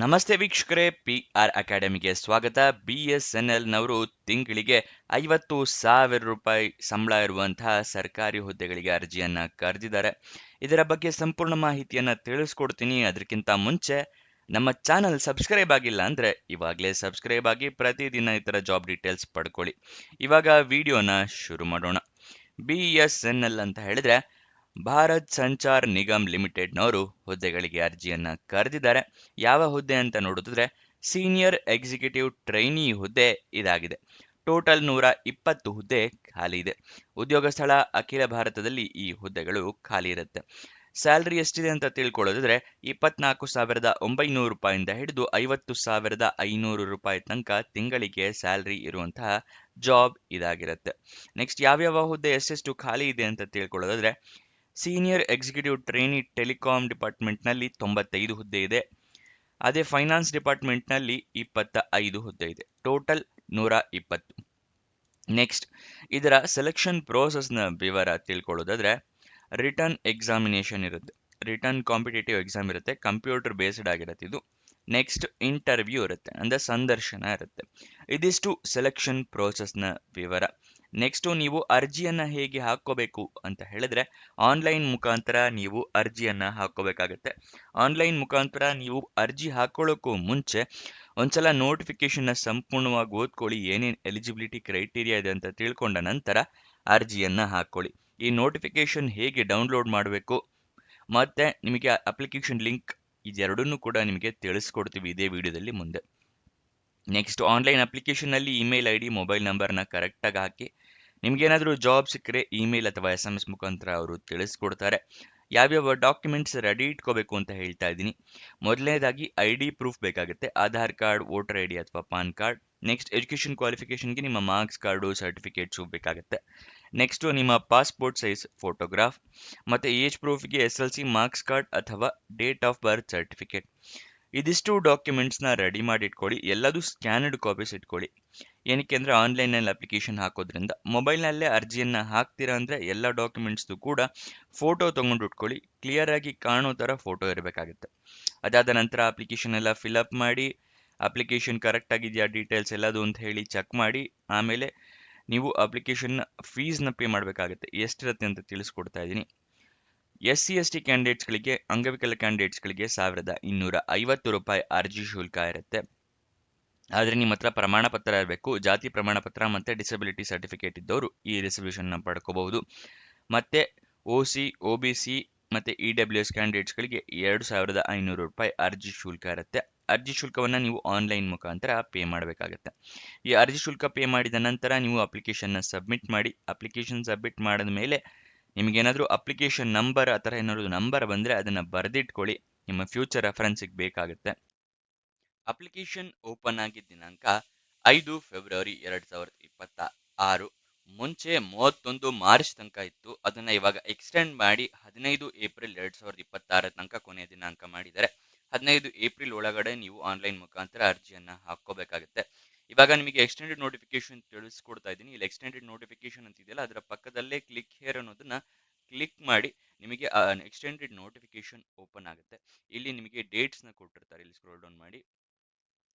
ನಮಸ್ತೆ ವೀಕ್ಷಕರೇ, PR ಅಕಾಡೆಮಿಗೆ ಸ್ವಾಗತ. BSNLನವರು ತಿಂಗಳಿಗೆ 50,000 ರೂಪಾಯಿ ಸಂಬಳ ಇರುವಂತಹ ಸರ್ಕಾರಿ ಹುದ್ದೆಗಳಿಗೆ ಅರ್ಜಿಯನ್ನ ಕರೆದಿದ್ದಾರೆ. ಇದರ ಬಗ್ಗೆ ಸಂಪೂರ್ಣ ಮಾಹಿತಿಯನ್ನ ತಿಳಿಸ್ಕೊಡ್ತೀನಿ. ಅದಕ್ಕಿಂತ ಮುಂಚೆ ನಮ್ಮ ಚಾನಲ್ ಸಬ್ಸ್ಕ್ರೈಬ್ ಆಗಿಲ್ಲ ಅಂದ್ರೆ ಇವಾಗಲೇ ಸಬ್ಸ್ಕ್ರೈಬ್ ಆಗಿ ಪ್ರತಿದಿನ ಈ ಥರ ಜಾಬ್ ಡೀಟೇಲ್ಸ್ ಪಡ್ಕೊಳ್ಳಿ. ಇವಾಗ ವಿಡಿಯೋನ ಶುರು ಮಾಡೋಣ. BSNL ಅಂತ ಹೇಳಿದ್ರೆ ಭಾರತ್ ಸಂಚಾರ್ ನಿಗಮ್ ಲಿಮಿಟೆಡ್ನವರು ಹುದ್ದೆಗಳಿಗೆ ಅರ್ಜಿಯನ್ನ ಕರೆದಿದ್ದಾರೆ. ಯಾವ ಹುದ್ದೆ ಅಂತ ನೋಡಿದ್ರೆ ಸೀನಿಯರ್ ಎಕ್ಸಿಕ್ಯೂಟಿವ್ ಟ್ರೈನಿ ಹುದ್ದೆ ಇದಾಗಿದೆ. ಟೋಟಲ್ 120 ಹುದ್ದೆ ಖಾಲಿ ಇದೆ. ಉದ್ಯೋಗ ಸ್ಥಳ ಅಖಿಲ ಭಾರತದಲ್ಲಿ ಈ ಹುದ್ದೆಗಳು ಖಾಲಿ ಇರುತ್ತೆ. ಸ್ಯಾಲ್ರಿ ಎಷ್ಟಿದೆ ಅಂತ ತಿಳ್ಕೊಳ್ಳೋದಿದ್ರೆ 24,900 ರೂಪಾಯಿಂದ ಹಿಡಿದು 50,500 ರೂಪಾಯಿ ತನಕ ತಿಂಗಳಿಗೆ ಸ್ಯಾಲ್ರಿ ಇರುವಂತಹ ಜಾಬ್ ಇದಾಗಿರುತ್ತೆ. ನೆಕ್ಸ್ಟ್ ಯಾವ್ಯಾವ ಹುದ್ದೆ ಎಷ್ಟೆಷ್ಟು ಖಾಲಿ ಇದೆ ಅಂತ ತಿಳ್ಕೊಳ್ಳೋದಾದ್ರೆ ಸೀನಿಯರ್ ಎಕ್ಸಿಕ್ಯೂಟಿವ್ ಟ್ರೈನಿ ಟೆಲಿಕಾಂ ಡಿಪಾರ್ಟ್ಮೆಂಟ್ನಲ್ಲಿ 95 ಹುದ್ದೆ ಇದೆ. ಅದೇ ಫೈನಾನ್ಸ್ ಡಿಪಾರ್ಟ್ಮೆಂಟ್ನಲ್ಲಿ 25 ಹುದ್ದೆ ಇದೆ. ಟೋಟಲ್ 120. ನೆಕ್ಸ್ಟ್ ಇದರ ಸೆಲೆಕ್ಷನ್ ಪ್ರೋಸೆಸ್ನ ವಿವರ ತಿಳ್ಕೊಳ್ಳೋದಾದ್ರೆ ರಿಟರ್ನ್ ಎಕ್ಸಾಮಿನೇಷನ್ ಇರುತ್ತೆ. ರಿಟರ್ನ್ ಕಾಂಪಿಟೇಟಿವ್ ಎಕ್ಸಾಮ್ ಇರುತ್ತೆ. ಕಂಪ್ಯೂಟರ್ ಬೇಸ್ಡ್ ಆಗಿರುತ್ತೆ ಇದು. ನೆಕ್ಸ್ಟ್ ಇಂಟರ್ವ್ಯೂ ಇರುತ್ತೆ, ಅಂದ್ರೆ ಸಂದರ್ಶನ ಇರುತ್ತೆ. ಇದಿಷ್ಟು ಸೆಲೆಕ್ಷನ್ ಪ್ರೋಸೆಸ್ನ ವಿವರ. ನೆಕ್ಸ್ಟ್ ನೀವು ಅರ್ಜಿಯನ್ನ ಹೇಗೆ ಹಾಕೋಬೇಕು ಅಂತ ಹೇಳಿದ್ರೆ ಆನ್ಲೈನ್ ಮುಖಾಂತರ ನೀವು ಅರ್ಜಿಯನ್ನ ಹಾಕೋಬೇಕಾಗತ್ತೆ. ಆನ್ಲೈನ್ ಮುಖಾಂತರ ನೀವು ಅರ್ಜಿ ಹಾಕೊಳ್ಳೋಕ್ಕೂ ಮುಂಚೆ ಒಂದ್ಸಲ ನೋಟಿಫಿಕೇಶನ್ನ ಸಂಪೂರ್ಣವಾಗಿ ಓದ್ಕೊಳ್ಳಿ. ಏನೇನು ಎಲಿಜಿಬಿಲಿಟಿ ಕ್ರೈಟೀರಿಯಾ ಇದೆ ಅಂತ ತಿಳ್ಕೊಂಡ ನಂತರ ಅರ್ಜಿಯನ್ನ ಹಾಕೊಳ್ಳಿ. ಈ ನೋಟಿಫಿಕೇಶನ್ ಹೇಗೆ ಡೌನ್ಲೋಡ್ ಮಾಡಬೇಕು ಮತ್ತೆ ನಿಮಗೆ ಅಪ್ಲಿಕೇಶನ್ ಲಿಂಕ್ ಇದೆರಡನ್ನೂ ಕೂಡ ನಿಮಗೆ ತಿಳಿಸ್ಕೊಡ್ತೀವಿ ಇದೇ ವಿಡಿಯೋದಲ್ಲಿ ಮುಂದೆ. ನೆಕ್ಸ್ಟ್ ಆನ್ಲೈನ್ ಅಪ್ಲಿಕೇಶನ್ನಲ್ಲಿ ಇಮೇಲ್ ID ಮೊಬೈಲ್ ನಂಬರ್ನ ಕರೆಕ್ಟಾಗಿ ಹಾಕಿ. ನಿಮ್ಗೇನಾದರೂ ಜಾಬ್ ಸಿಕ್ಕರೆ ಇಮೇಲ್ ಅಥವಾ SMS ಮುಖಾಂತರ ಅವರು ತಿಳಿಸ್ಕೊಡ್ತಾರೆ. ಯಾವ್ಯಾವ ಡಾಕ್ಯುಮೆಂಟ್ಸ್ ರೆಡಿ ಇಟ್ಕೋಬೇಕು ಅಂತ ಹೇಳ್ತಾ ಇದ್ದೀನಿ. ಮೊದಲನೇದಾಗಿ ID ಪ್ರೂಫ್ ಬೇಕಾಗುತ್ತೆ. ಆಧಾರ್ ಕಾರ್ಡ್, ವೋಟರ್ ID ಅಥವಾ ಪಾನ್ ಕಾರ್ಡ್. ನೆಕ್ಸ್ಟ್ ಎಜುಕೇಷನ್ ಕ್ವಾಲಿಫಿಕೇಷನ್ಗೆ ನಿಮ್ಮ ಮಾರ್ಕ್ಸ್ ಕಾರ್ಡು, ಸರ್ಟಿಫಿಕೇಟ್ಸು ಬೇಕಾಗುತ್ತೆ. ನೆಕ್ಸ್ಟು ನಿಮ್ಮ ಪಾಸ್ಪೋರ್ಟ್ ಸೈಜ್ ಫೋಟೋಗ್ರಾಫ್ ಮತ್ತು ಏಜ್ ಪ್ರೂಫ್ಗೆ SLC ಮಾರ್ಕ್ಸ್ ಕಾರ್ಡ್ ಅಥವಾ ಡೇಟ್ ಆಫ್ ಬರ್ತ್ ಸರ್ಟಿಫಿಕೇಟ್. ಇದಿಷ್ಟು ಡಾಕ್ಯುಮೆಂಟ್ಸ್ನ ರೆಡಿ ಮಾಡಿ ಇಟ್ಕೊಳ್ಳಿ. ಎಲ್ಲದೂ ಸ್ಕ್ಯಾನಡ್ ಕಾಪೀಸ್ ಇಟ್ಕೊಳ್ಳಿ. ಏನಕ್ಕೆ ಅಂದರೆ ಆನ್ಲೈನಲ್ಲಿ ಅಪ್ಲಿಕೇಶನ್ ಹಾಕೋದ್ರಿಂದ ಮೊಬೈಲ್ನಲ್ಲೇ ಅರ್ಜಿಯನ್ನು ಹಾಕ್ತೀರಾ ಅಂದರೆ ಎಲ್ಲ ಡಾಕ್ಯುಮೆಂಟ್ಸ್ದು ಕೂಡ ಫೋಟೋ ತೊಗೊಂಡು ಇಟ್ಕೊಳ್ಳಿ. ಕ್ಲಿಯರ್ ಆಗಿ ಕಾಣೋ ಥರ ಫೋಟೋ ಇರಬೇಕಾಗುತ್ತೆ. ಅದಾದ ನಂತರ ಅಪ್ಲಿಕೇಶನ್ ಎಲ್ಲ ಫಿಲಪ್ ಮಾಡಿ ಅಪ್ಲಿಕೇಶನ್ ಕರೆಕ್ಟ್ ಆಗಿದೆಯಾ ಡೀಟೇಲ್ಸ್ ಎಲ್ಲದು ಅಂತ ಹೇಳಿ ಚೆಕ್ ಮಾಡಿ ಆಮೇಲೆ ನೀವು ಅಪ್ಲಿಕೇಶನ್ ಫೀಸ್ನ ಪೇ ಮಾಡಬೇಕಾಗುತ್ತೆ. ಎಷ್ಟಿರುತ್ತೆ ಅಂತ ತಿಳಿಸ್ಕೊಡ್ತಾ ಇದ್ದೀನಿ. SC/ST ಕ್ಯಾಂಡಿಡೇಟ್ಸ್ಗಳಿಗೆ, ಅಂಗವಿಕಲ ಕ್ಯಾಂಡಿಡೇಟ್ಸ್ಗಳಿಗೆ 1,250 ರೂಪಾಯಿ ಅರ್ಜಿ ಶುಲ್ಕ ಇರುತ್ತೆ. ಆದರೆ ನಿಮ್ಮ ಹತ್ರ ಪ್ರಮಾಣ ಪತ್ರ ಇರಬೇಕು. ಜಾತಿ ಪ್ರಮಾಣ ಪತ್ರ ಮತ್ತು ಡಿಸಬಿಲಿಟಿ ಸರ್ಟಿಫಿಕೇಟ್ ಇದ್ದವರು ಈ ರಿಸರ್ವೇಷನ್ನ ಪಡ್ಕೋಬಹುದು. ಮತ್ತು OC, OBC ಮತ್ತು EWS ಕ್ಯಾಂಡಿಡೇಟ್ಸ್ಗಳಿಗೆ 2,500 ರೂಪಾಯಿ ಅರ್ಜಿ ಶುಲ್ಕ ಇರುತ್ತೆ. ಅರ್ಜಿ ಶುಲ್ಕವನ್ನು ನೀವು ಆನ್ಲೈನ್ ಮುಖಾಂತರ ಪೇ ಮಾಡಬೇಕಾಗತ್ತೆ. ಈ ಅರ್ಜಿ ಶುಲ್ಕ ಪೇ ಮಾಡಿದ ನಂತರ ನೀವು ಅಪ್ಲಿಕೇಶನ್ನ ಸಬ್ಮಿಟ್ ಮಾಡಿ. ಅಪ್ಲಿಕೇಶನ್ ಸಬ್ಮಿಟ್ ಮಾಡಿದ ಮೇಲೆ ನಿಮಗೇನಾದರೂ ಅಪ್ಲಿಕೇಶನ್ ನಂಬರ್ ಆ ಥರ ಏನಾದರೂ ನಂಬರ್ ಬಂದರೆ ಅದನ್ನು ಬರೆದಿಟ್ಕೊಳ್ಳಿ. ನಿಮ್ಮ ಫ್ಯೂಚರ್ ರೆಫರೆನ್ಸಿಗೆ ಬೇಕಾಗುತ್ತೆ. ಅಪ್ಲಿಕೇಶನ್ ಓಪನ್ ಆಗಿದ್ದ ದಿನಾಂಕ 5 ಫೆಬ್ರವರಿ 2026. ಮುಂಚೆ 31 ಮಾರ್ಚ್ ತನಕ ಇತ್ತು. ಅದನ್ನು ಇವಾಗ ಎಕ್ಸ್ಟೆಂಡ್ ಮಾಡಿ 15 ಏಪ್ರಿಲ್ 2026 ತನಕ ಕೊನೆಯ ದಿನಾಂಕ ಮಾಡಿದ್ದಾರೆ. 15 ಏಪ್ರಿಲ್ ಒಳಗಡೆ ನೀವು ಆನ್ಲೈನ್ ಮುಖಾಂತರ ಅರ್ಜಿಯನ್ನು ಹಾಕೋಬೇಕಾಗುತ್ತೆ. ಇವಾಗ ನಿಮಗೆ ಎಕ್ಸ್ಟೆಂಡೆಡ್ ನೋಟಿಫಿಕೇಶನ್ ತಿಳಿಸ್ಕೊಡ್ತಾ ಇದ್ದೀನಿ. ಇಲ್ಲಿ ಎಕ್ಸ್ಟೆಂಡೆಡ್ ನೋಟಿಫಿಕೇಶನ್ ಅಂತಿದೆಯಲ್ಲ ಅದರ ಪಕ್ಕದಲ್ಲೇ ಕ್ಲಿಕ್ ಹೇರ್ ಅನ್ನೋದನ್ನ ಕ್ಲಿಕ್ ಮಾಡಿ ನಿಮಗೆ ಎಕ್ಸ್ಟೆಂಡೆಡ್ ನೋಟಿಫಿಕೇಶನ್ ಓಪನ್ ಆಗುತ್ತೆ. ಇಲ್ಲಿ ನಿಮಗೆ ಡೇಟ್ಸ್ನ ಕೊಟ್ಟಿರ್ತಾರೆ. ಇಲ್ಲಿ ಸ್ಕ್ರೋಲ್ ಡೌನ್ ಮಾಡಿ.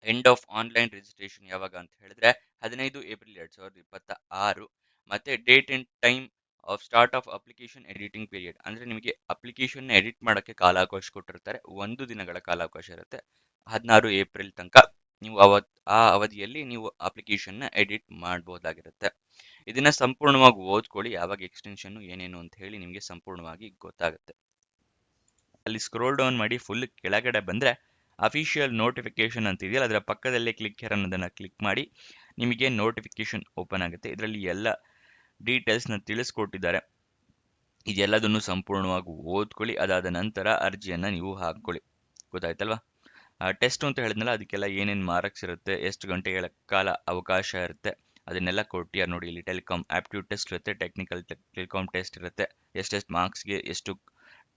ಎಂಡ್ ಆಫ್ ಆನ್ಲೈನ್ ರಿಜಿಸ್ಟ್ರೇಷನ್ ಯಾವಾಗ ಅಂತ ಹೇಳಿದ್ರೆ 15 ಏಪ್ರಿಲ್ 2026. ಮತ್ತೆ date and time of start of application editing period ಅಂದ್ರೆ ನಿಮಗೆ ಅಪ್ಲಿಕೇಶನ್ ಎಡಿಟ್ ಮಾಡೋಕ್ಕೆ ಕಾಲಾವಕಾಶ ಕೊಟ್ಟಿರ್ತಾರೆ. 1 ದಿನಗಳ ಕಾಲಾವಕಾಶ ಇರುತ್ತೆ. 16 ಏಪ್ರಿಲ್ ತನಕ ನೀವು ಆ ಅವಧಿಯಲ್ಲಿ ನೀವು ಅಪ್ಲಿಕೇಶನ್ನ ಎಡಿಟ್ ಮಾಡಬಹುದಾಗಿರುತ್ತೆ. ಇದನ್ನ ಸಂಪೂರ್ಣವಾಗಿ ಓದ್ಕೊಳ್ಳಿ. ಯಾವಾಗ ಎಕ್ಸ್ಟೆನ್ಷನ್ ಏನೇನು ಅಂತ ಹೇಳಿ ನಿಮಗೆ ಸಂಪೂರ್ಣವಾಗಿ ಗೊತ್ತಾಗುತ್ತೆ. ಅಲ್ಲಿ ಸ್ಕ್ರೋಲ್ ಡೌನ್ ಮಾಡಿ ಫುಲ್ ಕೆಳಗಡೆ ಬಂದರೆ ಅಫಿಷಿಯಲ್ ನೋಟಿಫಿಕೇಶನ್ ಅಂತ ಇದೆಯಲ್ಲ ಅದರ ಪಕ್ಕದಲ್ಲೇ ಕ್ಲಿಕ್ ಹೇರ್ ಅನ್ನೋದನ್ನು ಕ್ಲಿಕ್ ಮಾಡಿ ನಿಮಗೆ ನೋಟಿಫಿಕೇಶನ್ ಓಪನ್ ಆಗುತ್ತೆ. ಇದರಲ್ಲಿ ಎಲ್ಲ ಡೀಟೇಲ್ಸ್ನ ತಿಳಿಸ್ಕೊಟ್ಟಿದ್ದಾರೆ. ಇದೆಲ್ಲದನ್ನು ಸಂಪೂರ್ಣವಾಗಿ ಓದ್ಕೊಳ್ಳಿ. ಅದಾದ ನಂತರ ಅರ್ಜಿಯನ್ನು ನೀವು ಹಾಕ್ಕೊಳ್ಳಿ. ಗೊತ್ತಾಯ್ತಲ್ವಾ? ಟೆಸ್ಟ್ ಅಂತ ಹೇಳಿದ್ನಲ್ಲ ಅದಕ್ಕೆಲ್ಲ ಏನೇನು ಮಾರ್ಕ್ಸ್ ಇರುತ್ತೆ, ಎಷ್ಟು ಗಂಟೆಗಳ ಕಾಲ ಅವಕಾಶ ಇರುತ್ತೆ ಅದನ್ನೆಲ್ಲ ಕೊಟ್ಟಿದ್ದಾರೆ ನೋಡಿ. ಇಲ್ಲಿ ಟೆಲಿಕಾಂ ಆಪ್ಟ್ಯೂಡ್ ಟೆಸ್ಟ್ ಇರುತ್ತೆ, ಟೆಕ್ನಿಕಲ್ ಟೆಲಿಕಾಂ ಟೆಸ್ಟ್ ಇರುತ್ತೆ, ಎಷ್ಟೆಷ್ಟು ಮಾರ್ಕ್ಸ್ಗೆ ಎಷ್ಟು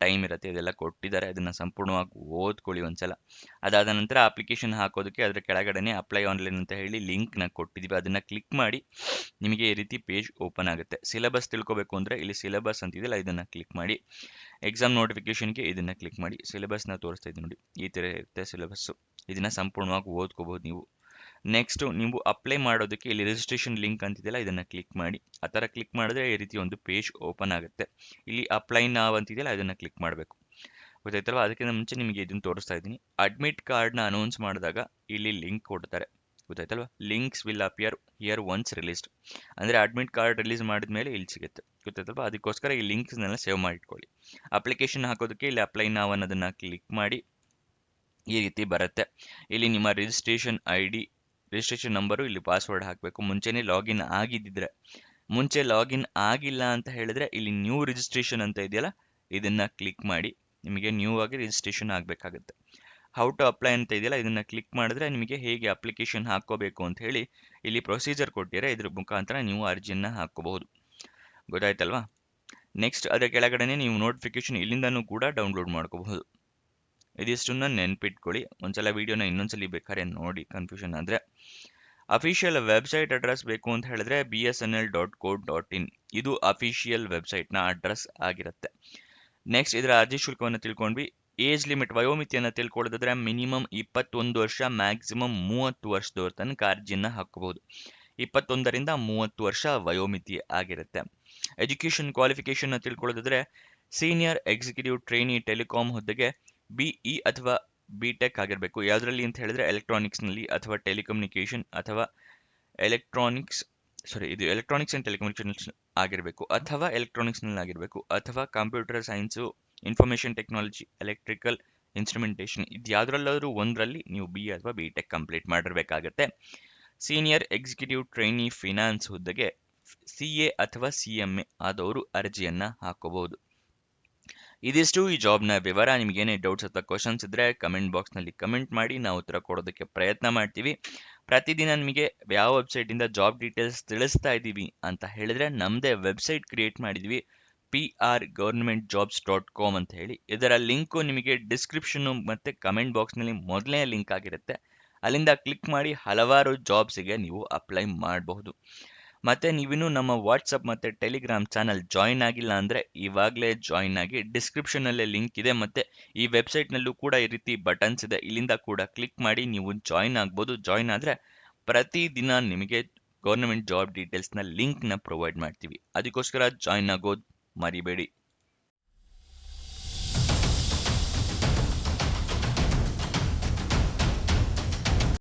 ಟೈಮ್ ಇರುತ್ತೆ ಇದೆಲ್ಲ ಕೊಟ್ಟಿದ್ದಾರೆ. ಅದನ್ನು ಸಂಪೂರ್ಣವಾಗಿ ಓದ್ಕೊಳ್ಳಿ ಒಂದ್ಸಲ. ಅದಾದ ನಂತರ ಅಪ್ಲಿಕೇಶನ್ ಹಾಕೋದಕ್ಕೆ ಅದರ ಕೆಳಗಡೆನೆ ಅಪ್ಲೈ ಆನ್ಲೈನ್ ಅಂತ ಹೇಳಿ ಲಿಂಕ್ನ ಕೊಟ್ಟಿದ್ದೀವಿ. ಅದನ್ನು ಕ್ಲಿಕ್ ಮಾಡಿ ನಿಮಗೆ ಈ ರೀತಿ ಪೇಜ್ ಓಪನ್ ಆಗುತ್ತೆ. ಸಿಲೆಬಸ್ ತಿಳ್ಕೊಬೇಕು ಅಂದರೆ ಇಲ್ಲಿ ಸಿಲೆಬಸ್ ಅಂತಿದೆಯಲ್ಲ ಇದನ್ನು ಕ್ಲಿಕ್ ಮಾಡಿ. ಎಕ್ಸಾಮ್ ನೋಟಿಫಿಕೇಶನ್ಗೆ ಇದನ್ನು ಕ್ಲಿಕ್ ಮಾಡಿ. ಸಿಲೆಬಸ್ನ ತೋರಿಸ್ತಾ ಇದ್ದೀನಿ ನೋಡಿ, ಈ ಥರ ಇರುತ್ತೆ ಸಿಲೆಬಸ್ಸು. ಇದನ್ನ ಸಂಪೂರ್ಣವಾಗಿ ಓದ್ಕೋಬಹುದು ನೀವು. ನೆಕ್ಸ್ಟ್ ನೀವು ಅಪ್ಲೈ ಮಾಡೋದಕ್ಕೆ ಇಲ್ಲಿ ರಿಜಿಸ್ಟ್ರೇಷನ್ ಲಿಂಕ್ ಅಂತಿದೆಯಲ್ಲ, ಇದನ್ನ ಕ್ಲಿಕ್ ಮಾಡಿ. ಆ ಥರ ಕ್ಲಿಕ್ ಮಾಡಿದ್ರೆ ಈ ರೀತಿ ಒಂದು ಪೇಜ್ ಓಪನ್ ಆಗುತ್ತೆ. ಇಲ್ಲಿ ಅಪ್ಲೈ ನಾವ್ ಅಂತಿದೆಯಲ್ಲ, ಇದನ್ನ ಕ್ಲಿಕ್ ಮಾಡಬೇಕು. ಗೊತ್ತಾಯ್ತಲ್ವಾ? ಅದಕ್ಕಿಂತ ಮುಂಚೆ ನಿಮಗೆ ಇದನ್ನು ತೋರಿಸ್ತಾ ಇದ್ದೀನಿ. ಅಡ್ಮಿಟ್ ಕಾರ್ಡ್ನ ಅನೌನ್ಸ್ ಮಾಡಿದಾಗ ಇಲ್ಲಿ ಲಿಂಕ್ ಕೊಡ್ತಾರೆ. ಗೊತ್ತಾಯ್ತಲ್ವಾ? Links will appear here once released. ಅಂದರೆ ಅಡ್ಮಿಟ್ ಕಾರ್ಡ್ ರಿಲೀಸ್ ಮಾಡಿದ್ಮೇಲೆ ಇಲ್ಲಿ ಸಿಗುತ್ತೆ. ಗೊತ್ತಾಯ್ತಲ್ವಾ? ಅದಕ್ಕೋಸ್ಕರ ಈ ಲಿಂಕ್ಸ್ನೆಲ್ಲ ಸೇವ್ ಮಾಡಿಟ್ಕೊಳ್ಳಿ. ಅಪ್ಲಿಕೇಶನ್ ಹಾಕೋದಕ್ಕೆ ಇಲ್ಲಿ ಅಪ್ಲೈ ನಾವ್ ಅನ್ನೋದನ್ನ ಕ್ಲಿಕ್ ಮಾಡಿ. ಈ ರೀತಿ ಬರುತ್ತೆ. ಇಲ್ಲಿ ನಿಮ್ಮ ರಿಜಿಸ್ಟ್ರೇಷನ್ ID, ರಿಜಿಸ್ಟ್ರೇಷನ್ ನಂಬರು, ಇಲ್ಲಿ ಪಾಸ್ವರ್ಡ್ ಹಾಕಬೇಕು. ಮುಂಚೆನೇ ಲಾಗಿನ್ ಆಗಿದ್ದಿದ್ರೆ. ಮುಂಚೆ ಲಾಗಿನ್ ಆಗಿಲ್ಲ ಅಂತ ಹೇಳಿದ್ರೆ ಇಲ್ಲಿ ನ್ಯೂ ರಿಜಿಸ್ಟ್ರೇಷನ್ ಅಂತ ಇದೆಯಲ್ಲ, ಇದನ್ನ ಕ್ಲಿಕ್ ಮಾಡಿ. ನಿಮಗೆ ನ್ಯೂ ಆಗಿ ರಿಜಿಸ್ಟ್ರೇಷನ್ ಆಗಬೇಕಾಗುತ್ತೆ. ಹೌ ಟು ಅಪ್ಲೈ ಅಂತ ಇದೆಯಲ್ಲ, ಇದನ್ನ ಕ್ಲಿಕ್ ಮಾಡಿದ್ರೆ ನಿಮಗೆ ಹೇಗೆ ಅಪ್ಲಿಕೇಶನ್ ಹಾಕೋಬೇಕು ಅಂತ ಹೇಳಿ ಇಲ್ಲಿ ಪ್ರೊಸೀಜರ್ ಕೊಟ್ಟಿದ್ದಾರೆ. ಇದ್ರ ಮುಖಾಂತರ ನೀವು ಅರ್ಜಿಯನ್ನ ಹಾಕೋಬಹುದು. ಗೊತ್ತಾಯ್ತಲ್ವಾ? ನೆಕ್ಸ್ಟ್ ಅದರ ಕೆಳಗಡೆನೆ ನೀವು ನೋಟಿಫಿಕೇಶನ್ ಇಲ್ಲಿಂದನೂ ಕೂಡ ಡೌನ್ಲೋಡ್ ಮಾಡ್ಕೋಬಹುದು. ಇದಿಷ್ಟನ್ನ ನೆನ್ಪಿಟ್ಕೊಳ್ಳಿ. ಒಂದ್ಸಲ ವಿಡಿಯೋನ ಇನ್ನೊಂದ್ಸಲಿ ಬೇಕಾದ್ರೆ ನೋಡಿ, ಕನ್ಫ್ಯೂಷನ್ ಆದರೆ. ಅಫಿಷಿಯಲ್ ವೆಬ್ಸೈಟ್ ಅಡ್ರೆಸ್ ಬೇಕು ಅಂತ ಹೇಳಿದ್ರೆ bsnl.co.in, ಇದು ಅಫಿಷಿಯಲ್ ವೆಬ್ಸೈಟ್ನ ಅಡ್ರೆಸ್ ಆಗಿರುತ್ತೆ. ನೆಕ್ಸ್ಟ್ ಇದರ ಅರ್ಜಿ ಶುಲ್ಕವನ್ನು ತಿಳ್ಕೊಂಡ್ವಿ. ಏಜ್ ಲಿಮಿಟ್, ವಯೋಮಿತಿಯನ್ನು ತಿಳ್ಕೊಳ್ಳೋದಾದ್ರೆ ಮಿನಿಮಮ್ 21 ವರ್ಷ, ಮ್ಯಾಕ್ಸಿಮಮ್ 30 ವರ್ಷದವ್ರ ತನಕ ಅರ್ಜಿಯನ್ನ ಹಾಕಬಹುದು. 21ರಿಂದ 30 ವರ್ಷ ವಯೋಮಿತಿ ಆಗಿರುತ್ತೆ. ಎಜುಕೇಷನ್ ಕ್ವಾಲಿಫಿಕೇಶನ್ ತಿಳ್ಕೊಳ್ಳೋದಾದ್ರೆ ಸೀನಿಯರ್ ಎಕ್ಸಿಕ್ಯೂಟಿವ್ ಟ್ರೈನಿ ಟೆಲಿಕಾಂ ಹುದ್ದೆಗೆ BE ಅಥವಾ BTech ಆಗಿರಬೇಕು. ಯಾವುದರಲ್ಲಿ ಅಂತ ಹೇಳಿದ್ರೆ ಎಲೆಕ್ಟ್ರಾನಿಕ್ಸ್ನಲ್ಲಿ ಅಥವಾ ಟೆಲಿಕಮ್ಯುನಿಕೇಶನ್ ಅಥವಾ ಎಲೆಕ್ಟ್ರಾನಿಕ್ಸ್ ಅಂಡ್ ಟೆಲಿಕಮ್ಯುನಿಕೇಶನ್ ಆಗಿರಬೇಕು, ಅಥವಾ ಎಲೆಕ್ಟ್ರಾನಿಕ್ಸ್ನಲ್ಲಿ ಆಗಿರಬೇಕು, ಅಥವಾ computer science, information technology, electrical instrumentation, ಇದು ಯಾವುದ್ರಲ್ಲಾದ್ರೂ ಒಂದರಲ್ಲಿ ನೀವು BE ಅಥವಾ BTech ಕಂಪ್ಲೀಟ್ ಮಾಡಿರಬೇಕಾಗತ್ತೆ. ಸೀನಿಯರ್ ಎಕ್ಸಿಕ್ಯೂಟಿವ್ ಟ್ರೈನಿ ಫಿನಾನ್ಸ್ ಹುದ್ದೆಗೆ CA ಅಥವಾ CMA ಆದವರು ಅರ್ಜಿಯನ್ನ ಹಾಕೋಬಹುದು. ಇದಿಷ್ಟು ಈ ಜಾಬ್ನ ವಿವರ. ನಿಮಗೇನೇ ಡೌಟ್ಸ್ ಅಥವಾ ಕ್ವಶನ್ಸ್ ಇದ್ರೆ ಕಮೆಂಟ್ ಬಾಕ್ಸ್ನಲ್ಲಿ ಕಮೆಂಟ್ ಮಾಡಿ, ನಾವು ಉತ್ತರ ಕೊಡೋದಕ್ಕೆ ಪ್ರಯತ್ನ ಮಾಡ್ತೀವಿ. ಪ್ರತಿದಿನ ನಿಮಗೆ ಯಾವ ವೆಬ್ಸೈಟಿಂದ ಜಾಬ್ ಡೀಟೇಲ್ಸ್ ತಿಳಿಸ್ತಾ ಇದ್ದೀವಿ ಅಂತ ಹೇಳಿದ್ರೆ ನಮ್ಮದೇ ವೆಬ್ಸೈಟ್ ಕ್ರಿಯೇಟ್ ಮಾಡಿದ್ವಿ, prgovernmentjobs.com ಅಂತ ಹೇಳಿ. ಇದರ ಲಿಂಕು ನಿಮಗೆ ಡಿಸ್ಕ್ರಿಪ್ಷನ್ನು ಮತ್ತು ಕಮೆಂಟ್ ಬಾಕ್ಸ್ನಲ್ಲಿ ಮೊದಲನೇ ಲಿಂಕ್ ಆಗಿರುತ್ತೆ. ಅಲ್ಲಿಂದ ಕ್ಲಿಕ್ ಮಾಡಿ ಹಲವಾರು ಜಾಬ್ಸಿಗೆ ನೀವು ಅಪ್ಲೈ ಮಾಡಬಹುದು. ಮತ್ತೆ ನೀವಿನ್ನೂ ನಮ್ಮ ವಾಟ್ಸಪ್ ಮತ್ತು ಟೆಲಿಗ್ರಾಮ್ ಚಾನಲ್ ಜಾಯಿನ್ ಆಗಿಲ್ಲ ಅಂದರೆ ಇವಾಗಲೇ ಜಾಯಿನ್ ಆಗಿ. ಡಿಸ್ಕ್ರಿಪ್ಷನಲ್ಲೇ ಲಿಂಕ್ ಇದೆ, ಮತ್ತು ಈ ವೆಬ್ಸೈಟ್ನಲ್ಲೂ ಕೂಡ ಈ ರೀತಿ ಬಟನ್ಸ್ ಇದೆ, ಇಲ್ಲಿಂದ ಕೂಡ ಕ್ಲಿಕ್ ಮಾಡಿ ನೀವು ಜಾಯಿನ್ ಆಗ್ಬೋದು. ಜಾಯಿನ್ ಆದರೆ ಪ್ರತಿದಿನ ನಿಮಗೆ ಗೌರ್ಮೆಂಟ್ ಜಾಬ್ ಡೀಟೇಲ್ಸ್ನ ಲಿಂಕ್ನ ಪ್ರೊವೈಡ್ ಮಾಡ್ತೀವಿ. ಅದಕ್ಕೋಸ್ಕರ ಜಾಯಿನ್ ಆಗೋದು ಮರಿಬೇಡಿ.